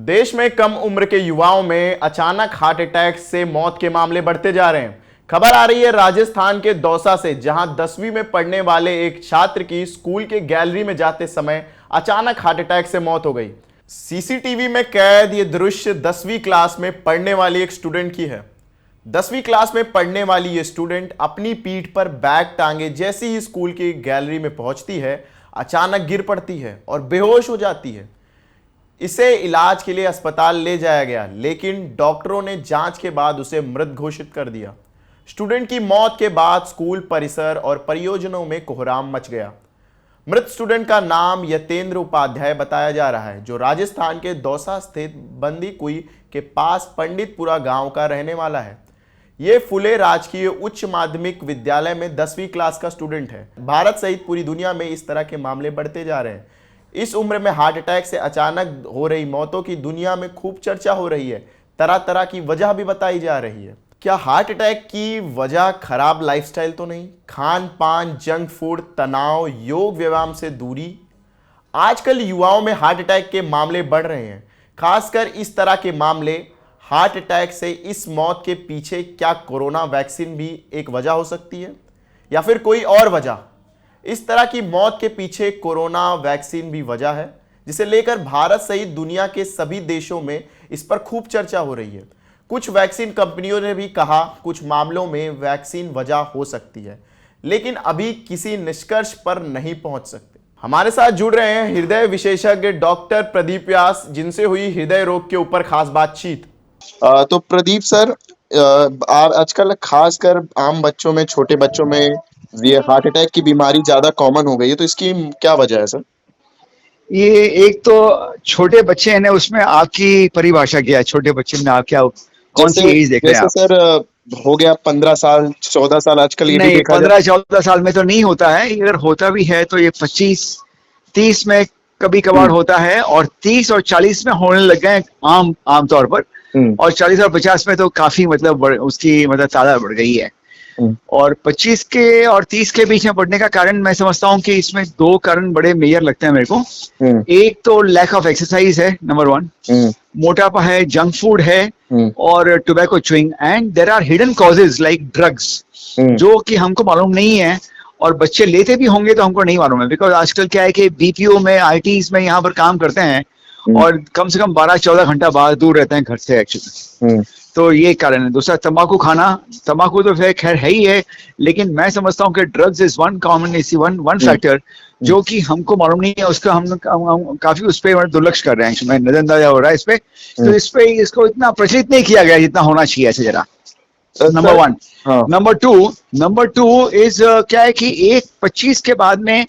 देश में कम उम्र के युवाओं में अचानक हार्ट अटैक से मौत के मामले बढ़ते जा रहे हैं। खबर आ रही है राजस्थान के दौसा से, जहां 10वीं में पढ़ने वाले एक छात्र की स्कूल के गैलरी में जाते समय अचानक हार्ट अटैक से मौत हो गई। सीसीटीवी में कैद ये दृश्य 10वीं क्लास में पढ़ने वाली एक स्टूडेंट की है। 10वीं क्लास में पढ़ने वाली ये स्टूडेंट अपनी पीठ पर बैग टांगे जैसे ही स्कूल की गैलरी में पहुंचती है, अचानक गिर पड़ती है और बेहोश हो जाती है। इसे इलाज के लिए अस्पताल ले जाया गया, लेकिन डॉक्टरों ने जांच के बाद उसे मृत घोषित कर दिया। स्टूडेंट की मौत के बाद स्कूल परिसर और परियोजनों में कोहराम मच गया। मृत स्टूडेंट का नाम यतेंद्र उपाध्याय बताया जा रहा है, जो राजस्थान के दौसा स्थित बंदीकुई के पास पंडितपुरा गांव का रहने वाला है। ये फुले राजकीय उच्च माध्यमिक विद्यालय में 10वीं क्लास का स्टूडेंट है। भारत सहित पूरी दुनिया में इस तरह के मामले बढ़ते जा रहे हैं। इस उम्र में हार्ट अटैक से अचानक हो रही मौतों की दुनिया में खूब चर्चा हो रही है। तरह तरह की वजह भी बताई जा रही है। क्या हार्ट अटैक की वजह खराब लाइफस्टाइल तो नहीं? खान पान, जंक फूड, तनाव, योग व्यायाम से दूरी? आजकल युवाओं में हार्ट अटैक के मामले बढ़ रहे हैं, खासकर इस तरह के मामले। हार्ट अटैक से इस मौत के पीछे क्या कोरोना वैक्सीन भी एक वजह हो सकती है, या फिर कोई और वजह? इस तरह की मौत के पीछे कोरोना वैक्सीन भी वजह है, जिसे लेकर भारत सहित दुनिया के सभी देशों में इस पर खूब चर्चा हो रही है। कुछ वैक्सीन कंपनियों ने भी कहा कुछ मामलों में वैक्सीन वजह हो सकती है, लेकिन अभी किसी निष्कर्ष पर नहीं पहुंच सकते। हमारे साथ जुड़ रहे हैं हृदय विशेषज्ञ डॉक्टर प्रदीप व्यास, जिनसे हुई हृदय रोग के ऊपर खास बातचीत। तो प्रदीप सर, आजकल खासकर आम बच्चों में, छोटे बच्चों में ये हार्ट अटैक की बीमारी ज्यादा कॉमन हो गई है, तो इसकी क्या वजह है सर? ये एक तो छोटे बच्चे हैं ना, उसमें आपकी परिभाषा क्या है? छोटे बच्चे में आप क्या, कौन सी एज देख रहे हैं आप? सर हो गया 15 साल 14 साल, आजकल ये भी नहीं, देखा 15-14 साल में तो नहीं होता है। अगर होता भी है तो ये 25-30 में कभी कभार होता है, और 30 और 40 में होने लग गए आमतौर पर। और 40 और 50 में तो काफी उसकी तादाद बढ़ गई है। और 25 के और 30 के बीच में बढ़ने का कारण मैं समझता हूँ कि इसमें दो कारण बड़े मेजर लगते हैं मेरे को। एक तो लैक ऑफ एक्सरसाइज है, नंबर 1। मोटापा है, जंक फूड है, और tobacco chewing. And there are hidden causes like drugs, जो कि हमको मालूम नहीं है, और बच्चे लेते भी होंगे तो हमको नहीं मालूम है। बिकॉज आजकल क्या है कि बीपीओ में, आईटीज में यहाँ पर काम करते हैं, और कम से कम 12-14 घंटा बाहर दूर रहते हैं घर से एक्चुअली। तो ये कारण है। दूसरा, तंबाकू खाना। तंबाकू तो खैर है ही है, लेकिन मैं समझता हूँ कि drugs is one common one factor जो कि हमको मालूम नहीं है। उसका हम काफी उस पर दुर्लक्ष कर रहे हैं, नजरअंदाजा हो रहा है इस पे। तो इस पे इसको इतना प्रचलित नहीं किया गया जितना होना चाहिए ऐसे जरा। नंबर 1। नंबर टू इज क्या है कि 25 के बाद में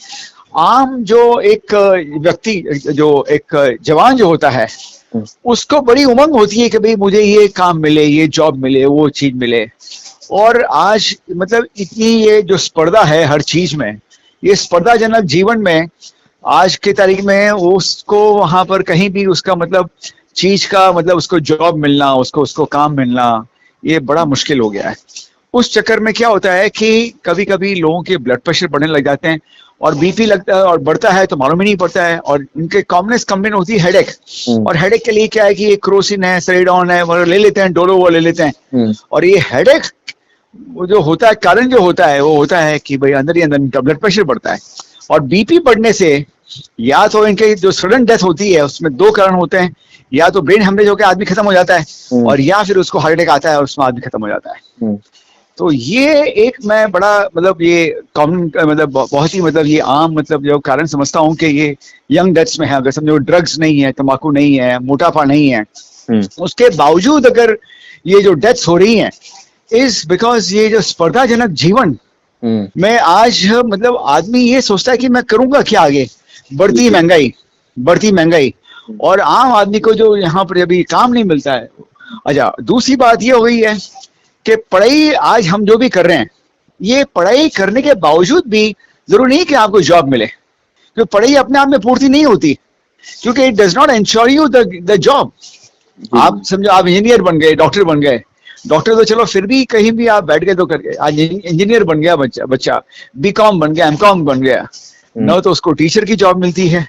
आम जो एक व्यक्ति, जो एक जवान जो होता है, उसको बड़ी उमंग होती है कि भाई मुझे ये काम मिले, ये जॉब मिले, वो चीज मिले। और आज इतनी ये जो स्पर्धा है हर चीज में, ये स्पर्धाजनक जीवन में आज की तारीख में उसको वहां पर कहीं भी उसका चीज का उसको जॉब मिलना, उसको काम मिलना, ये बड़ा मुश्किल हो गया है। उस चक्कर में क्या होता है कि कभी कभी लोगों के ब्लड प्रेशर बढ़ने लग जाते हैं, और बीपी लगता है और बढ़ता है तो मालूम ही नहीं पड़ता है। और इनके कॉमनेस्ट कंप्लेन होती है हेडेक। और हेडेक के लिए क्या है कि क्रोसिन है, सेरिडॉन है, वो ले लेते हैं, डोलो वो ले लेते हैं। और ये हेडेक जो होता है, कारण जो होता है वो होता है कि भाई अंदर ही अंदर इनका ब्लड प्रेशर बढ़ता है। और बीपी बढ़ने से या तो इनके जो सडन डेथ होती है उसमें दो कारण होते हैं, या तो ब्रेन हेमरेज होकर आदमी खत्म हो जाता है, और या फिर उसको हार्ट अटैक आता है और उसमें आदमी खत्म हो जाता है। तो ये एक मैं बड़ा ये कॉमन बहुत ही ये आम जो कारण समझता हूँ कि ये यंग डेथ्स में है। अगर समझो ड्रग्स नहीं है, तंबाकू नहीं है, मोटापा नहीं है, उसके बावजूद अगर ये जो डेथ्स हो रही हैं, इज बिकॉज ये जो स्पर्धाजनक जीवन में आज आदमी ये सोचता है कि मैं करूंगा क्या आगे। बढ़ती महंगाई, और आम आदमी को जो यहाँ पर अभी काम नहीं मिलता है। अच्छा, दूसरी बात ये हो गई है कि पढ़ाई आज हम जो भी कर रहे हैं, ये पढ़ाई करने के बावजूद भी जरूरी नहीं कि आपको जॉब मिले, क्योंकि पढ़ाई अपने आप में पूर्ति नहीं होती, क्योंकि it does not ensure you the job. आप समझो, आप इंजीनियर बन गए, डॉक्टर बन गए। डॉक्टर तो चलो फिर भी कहीं भी आप बैठ गए तो करके, आज इंजीनियर बन गया बच्चा, बीकॉम बन गया, एमकॉम बन गया, न तो उसको टीचर की जॉब मिलती है,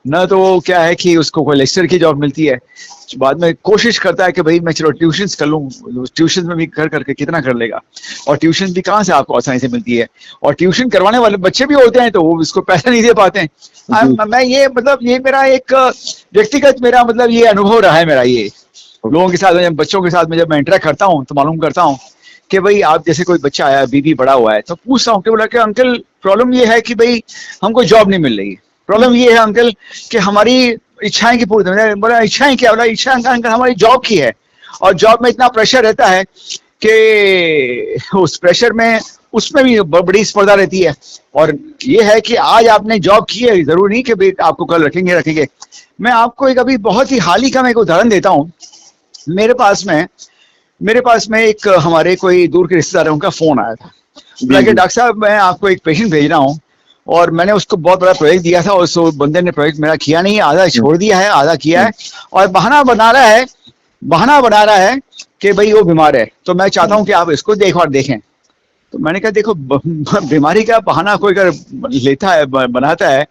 न तो वो क्या है कि उसको कोई लेक्चर की जॉब मिलती है, बाद में कोशिश करता है कि भाई मैं चलो ट्यूशन्स कर लूँ, ट्यूशन में भी कर करके कितना कर लेगा, और ट्यूशन भी कहाँ से आपको आसानी से मिलती है, और ट्यूशन करवाने वाले बच्चे भी होते हैं तो वो इसको पैसा नहीं दे पाते हैं। मैं ये मतलब ये मेरा एक व्यक्तिगत मेरा मतलब ये अनुभव रहा है मेरा, ये लोगों के साथ बच्चों के साथ में जब मैं इंटरेक्ट करता हूँ तो मालूम करता हूँ कि भाई आप जैसे कोई बच्चा आया बीबी बड़ा हुआ है तो पूछता हूँ कि बोला कि अंकल प्रॉब्लम ये है कि भाई हमको जॉब नहीं मिल रही, प्रॉब्लम ये है अंकल कि हमारी इच्छाएं की पूरी, बोला इच्छाएं क्या, बोला इच्छा अंकल हमारी जॉब की है, और जॉब में इतना प्रेशर रहता है कि उस प्रेशर में उसमें भी बड़ी स्पर्धा रहती है, और ये है कि आज आपने जॉब की है जरूरी नहीं कि भाई आपको कल रखेंगे। मैं आपको एक अभी बहुत ही हाल ही का मैं एक उदाहरण देता हूँ। मेरे पास में एक हमारे कोई दूर के रिश्तेदारों का फोन आया था, बोला कि डॉक्टर साहब मैं आपको एक पेशेंट भेज रहा हूँ, और मैंने उसको बहुत बड़ा प्रोजेक्ट दिया था और उस बंदे ने प्रोजेक्ट मेरा किया नहीं, आधा छोड़ दिया है आधा किया है, और बहाना बना रहा है कि भाई वो बीमार है, तो मैं चाहता हूँ कि आप इसको देखें। तो मैंने कहा देखो बीमारी का बहाना कोई अगर लेता है बनाता है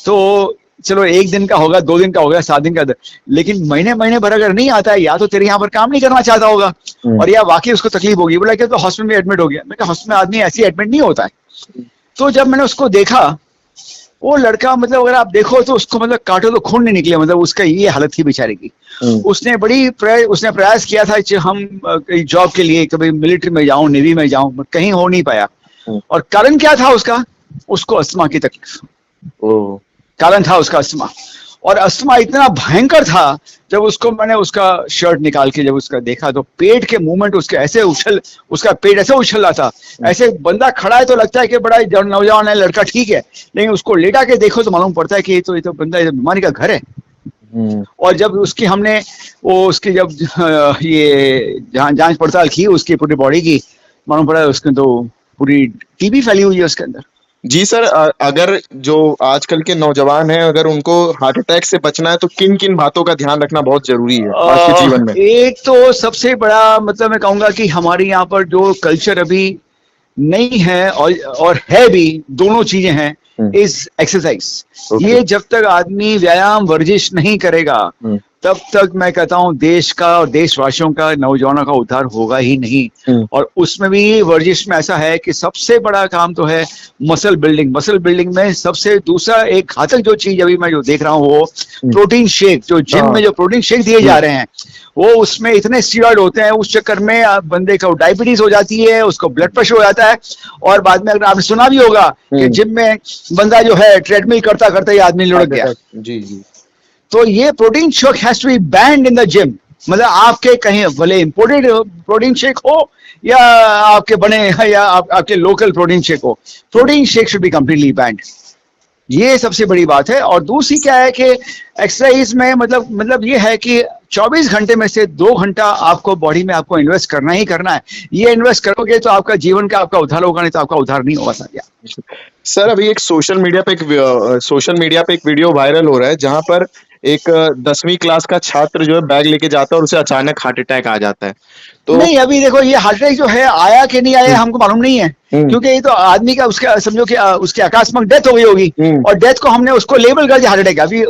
तो चलो 1 दिन का होगा, 2 दिन का होगा, 7 दिन का, लेकिन महीने भर अगर नहीं आता है, या तो तेरे यहाँ पर काम नहीं करना चाहता होगा और या वाकई उसको तकलीफ होगी। बोला कि तो हॉस्पिटल में एडमिट हो गया। मैं कहा हॉस्पिटल में आदमी ऐसी एडमिट नहीं होता है। तो जब मैंने उसको देखा, वो लड़का मतलब अगर आप देखो तो उसको मतलब काटो तो खून नहीं निकले, मतलब उसका ये हालत थी बेचारे की। उसने प्रयास किया था कि हम जॉब के लिए कभी मिलिट्री में जाऊं, नेवी में जाऊं, कहीं हो नहीं पाया। और कारण क्या था उसको अस्थमा की तकलीफ, कारण था उसका अस्थमा। और अस्थमा इतना भयंकर था, जब मैंने उसका शर्ट निकाल के जब उसका देखा तो पेट के मूवमेंट उसका पेट ऐसे उछल रहा था, ऐसे बंदा खड़ा है तो लगता है कि बड़ा नौजवान है लड़का, ठीक है, लेकिन उसको लेटा के देखो तो मालूम पड़ता है कि ये तो बंदा बीमारी का घर है। और जब उसकी जब ये जांच पड़ताल की उसकी पूरी बॉडी की, मालूम पड़ा उसके तो पूरी टीबी फैली हुई है उसके अंदर। जी सर, अगर जो आजकल के नौजवान हैं अगर उनको हार्ट अटैक से बचना है तो किन किन बातों का ध्यान रखना बहुत जरूरी है आज के जीवन में? एक तो सबसे बड़ा मतलब मैं कहूंगा कि हमारे यहाँ पर जो कल्चर अभी नहीं है और है भी, दोनों चीजें हैं, इज एक्सरसाइज। ये जब तक आदमी व्यायाम वर्जिश नहीं करेगा तब तक मैं कहता हूँ देश का और देशवासियों का, नौजवानों का उद्धार होगा ही नहीं। और उसमें भी वर्जिश में ऐसा है कि सबसे बड़ा काम तो है मसल बिल्डिंग में सबसे दूसरा एक घातक जो चीज अभी मैं जो देख रहा हूँ वो प्रोटीन शेक, जो जिम में जो प्रोटीन शेक दिए जा रहे हैं वो उसमें इतने स्टीरॉइड होते हैं, उस चक्कर में बंदे को डायबिटीज हो जाती है, उसको ब्लड प्रेशर हो जाता है। और बाद में अगर आपने सुना भी होगा कि जिम में बंदा जो है ट्रेडमिल करता करता ही आदमी लुढ़क गया। जी। तो ये protein shake has to be banned in the gym. मतलब आपके कहीं भले इंपोर्टेड प्रोटीन शेक हो या आपके बने या आपके लोकल प्रोटीन शेक हो, protein shake should be completely band. ये सबसे बड़ी बात है। और दूसरी क्या है कि एक्सरसाइज में मतलब ये है कि 24 घंटे में से 2 घंटा आपको बॉडी में आपको इन्वेस्ट करना ही करना है। ये इन्वेस्ट करोगे तो आपका जीवन का आपका उद्धार होगा, नहीं तो आपका उद्धार नहीं होगा। सर अभी एक सोशल मीडिया पे एक वीडियो वायरल हो रहा है जहां पर एक 10वीं क्लास का छात्र जो है बैग लेके जाता है और उसे अचानक हार्ट अटैक आ जाता है। तो नहीं, अभी देखो ये हार्ट अटैक जो है आया कि नहीं आया हमको मालूम नहीं है, क्योंकि ये तो आदमी का उसका समझो कि उसकी आकस्मिक डेथ हो गई होगी और डेथ को हमने उसको लेबल कर दिया हार्ट अटैक। अभी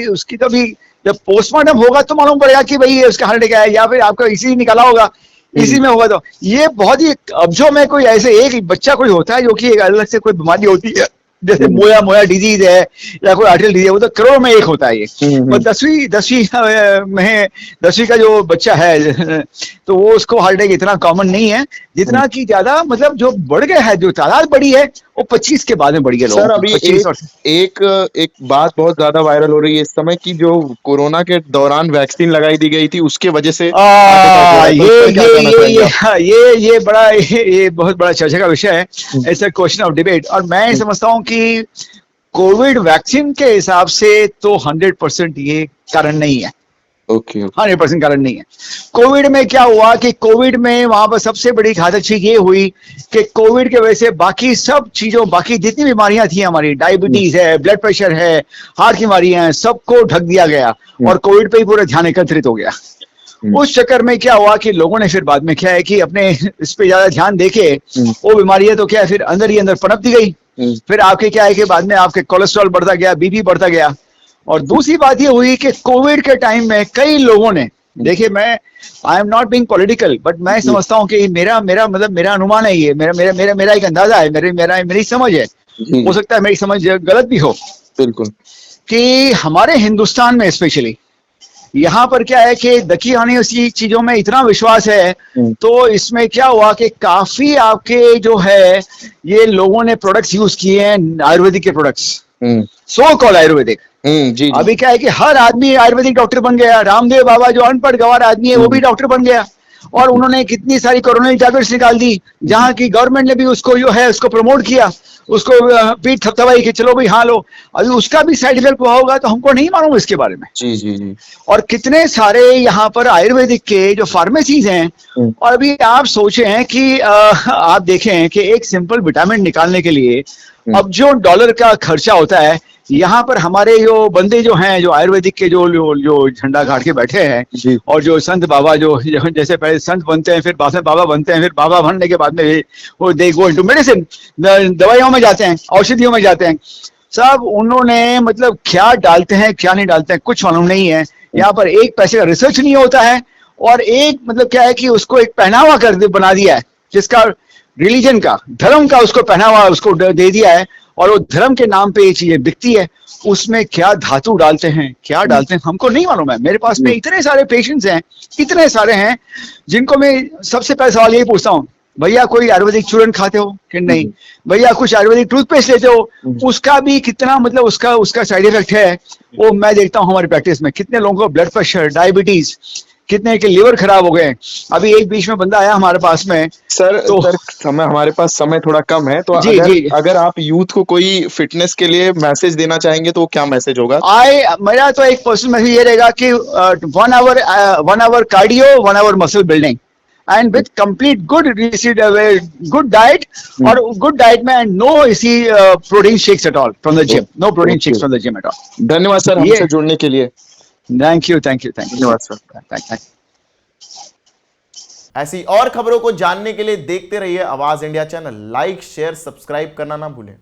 उसकी तो अभी जब पोस्टमार्टम होगा तो मालूम पड़ेगा कि भाई ये उसका हार्ट अटैक है या फिर आपका इसी निकाला होगा, इसी में होगा। तो ये बहुत ही अब्जो में कोई ऐसे एक बच्चा कोई होता है जो कि एक अलग से कोई बीमारी होती है, जैसे मोया डिजीज है या कोई आर्टियल डिजीज है, वो तो करोड़ में एक होता है ये। और 10वीं का जो बच्चा है तो वो उसको हार्ट अटैक इतना कॉमन नहीं है जितना कि ज्यादा मतलब जो बढ़ गया है, जो तादाद बढ़ी है वो 25 के बाद में बढ़ गया। सर अभी एक बात बहुत ज्यादा वायरल हो रही है इस समय की, जो कोरोना के दौरान वैक्सीन लगाई दी गई थी उसके वजह से ये बहुत बड़ा चर्चा का विषय है, ऐसा क्वेश्चन ऑफ डिबेट। और मैं समझता हूँ कि कोविड वैक्सीन के हिसाब से तो 100% ये कारण नहीं है। 100% कारण नहीं है। कोविड में क्या हुआ कि कोविड में वहां पर सबसे बड़ी घातक चीज ये हुई कि कोविड के वजह से बाकी सब चीजों, बाकी जितनी बीमारियां थी हमारी, डायबिटीज है, ब्लड प्रेशर है, हार्ट की बीमारियां हैं, सबको ढक दिया गया और कोविड पे ही पूरा ध्यान एकत्रित हो गया। उस चक्कर में क्या हुआ कि लोगों ने फिर बाद में क्या है कि अपने इस पे ज्यादा ध्यान देके वो बीमारियां तो क्या है फिर अंदर ही अंदर पनप दी गई। फिर आपके क्या है कि बाद में आपके कोलेस्ट्रॉल बढ़ता गया, बीपी बढ़ता गया और दूसरी बात ये हुई कि कोविड के टाइम में कई लोगों ने, देखिए मैं I am not being political, but मैं समझता हूँ कि मेरा मेरा मतलब मेरा अनुमान है, ये मेरा मेरा मेरा मेरा एक अंदाजा है, मेरी समझ है, जी हो सकता है मेरी समझ गलत भी हो, बिल्कुल। कि हमारे हिंदुस्तान में स्पेशली यहाँ पर क्या है कि दकी आने उसी चीजों में इतना विश्वास है, तो इसमें क्या हुआ कि काफी आपके जो है ये लोगों ने प्रोडक्ट्स यूज किए हैं, आयुर्वेदिक के प्रोडक्ट्स, सो कॉल आयुर्वेदिक। जी जी। अभी क्या है कि हर आदमी आयुर्वेदिक डॉक्टर बन गया, रामदेव बाबा जो अनपढ़ गंवार आदमी है वो भी डॉक्टर बन गया, और उन्होंने कितनी सारी कोरोनरी टैबलेट्स निकाल दी, जहाँ की गवर्नमेंट ने भी उसको जो है उसको प्रमोट किया, उसको पीठ थपथपाई कि चलो भाई हाँ लो, अभी उसका भी साइड इफेक्ट हुआ होगा तो हमको नहीं मालूम इसके बारे में। जी जी जी। और कितने सारे यहाँ पर आयुर्वेदिक के जो फार्मेसीज हैं, और अभी आप सोचे हैं कि आप देखें कि एक सिंपल विटामिन निकालने के लिए अब जो डॉलर का खर्चा होता है, यहाँ पर हमारे जो बंदे जो हैं, जो आयुर्वेदिक के जो झंडा गाड़ के बैठे हैं, और जो संत बाबा जो जैसे पहले संत बनते हैं, फिर बाद में बाबा बनते हैं, फिर बाबा बनने के बाद में वो दे गो इनटू मेडिसिन, दवाइयों में जाते हैं, औषधियों में जाते हैं, सब उन्होंने मतलब क्या डालते हैं क्या नहीं डालते हैं कुछ मालूम नहीं है। यहाँ पर एक पैसे का रिसर्च नहीं होता है, और एक मतलब क्या है कि उसको एक पहनावा कर बना दिया है, जिसका रिलीजन का, धर्म का उसको पहनावा उसको दे दिया है, और वो धर्म के नाम पे ये चीजें बिकती है। उसमें क्या धातु डालते हैं क्या डालते हैं हमको नहीं मालूम है। मेरे पास में इतने सारे पेशेंट्स हैं, इतने सारे हैं, जिनको मैं सबसे पहले सवाल यही पूछता हूँ, भैया कोई आयुर्वेदिक चूर्ण खाते हो कि नहीं, भैया कुछ आयुर्वेदिक टूथपेस्ट लेते हो, उसका भी कितना मतलब उसका साइड इफेक्ट है, वो मैं देखता हूँ हमारी प्रैक्टिस में। कितने लोगों को ब्लड प्रेशर, डायबिटीज, कितने के लिवर खराब हो गए। अभी एक बीच में बंदा आया हमारे पास में सर, समय हमारे पास समय थोड़ा कम है, तो अगर आप यूथ को कोई फिटनेस के लिए मैसेज देना चाहेंगे तो क्या मैसेज होगा? मेरा तो एक पर्सनल मैसेज ये रहेगा कि 1 hour cardio, 1 hour muscle building, and with complete good diet, और गुड डाइट में नो इसी protein shakes at all from the gym, no protein shakes from the gym at all. धन्यवाद सर हमसे जुड़ने के लिए। थैंक यू थैंक यू धन्यवाद sir. Thank. ऐसी और खबरों को जानने के लिए देखते रहिए आवाज India channel. Like share subscribe करना ना भूलें।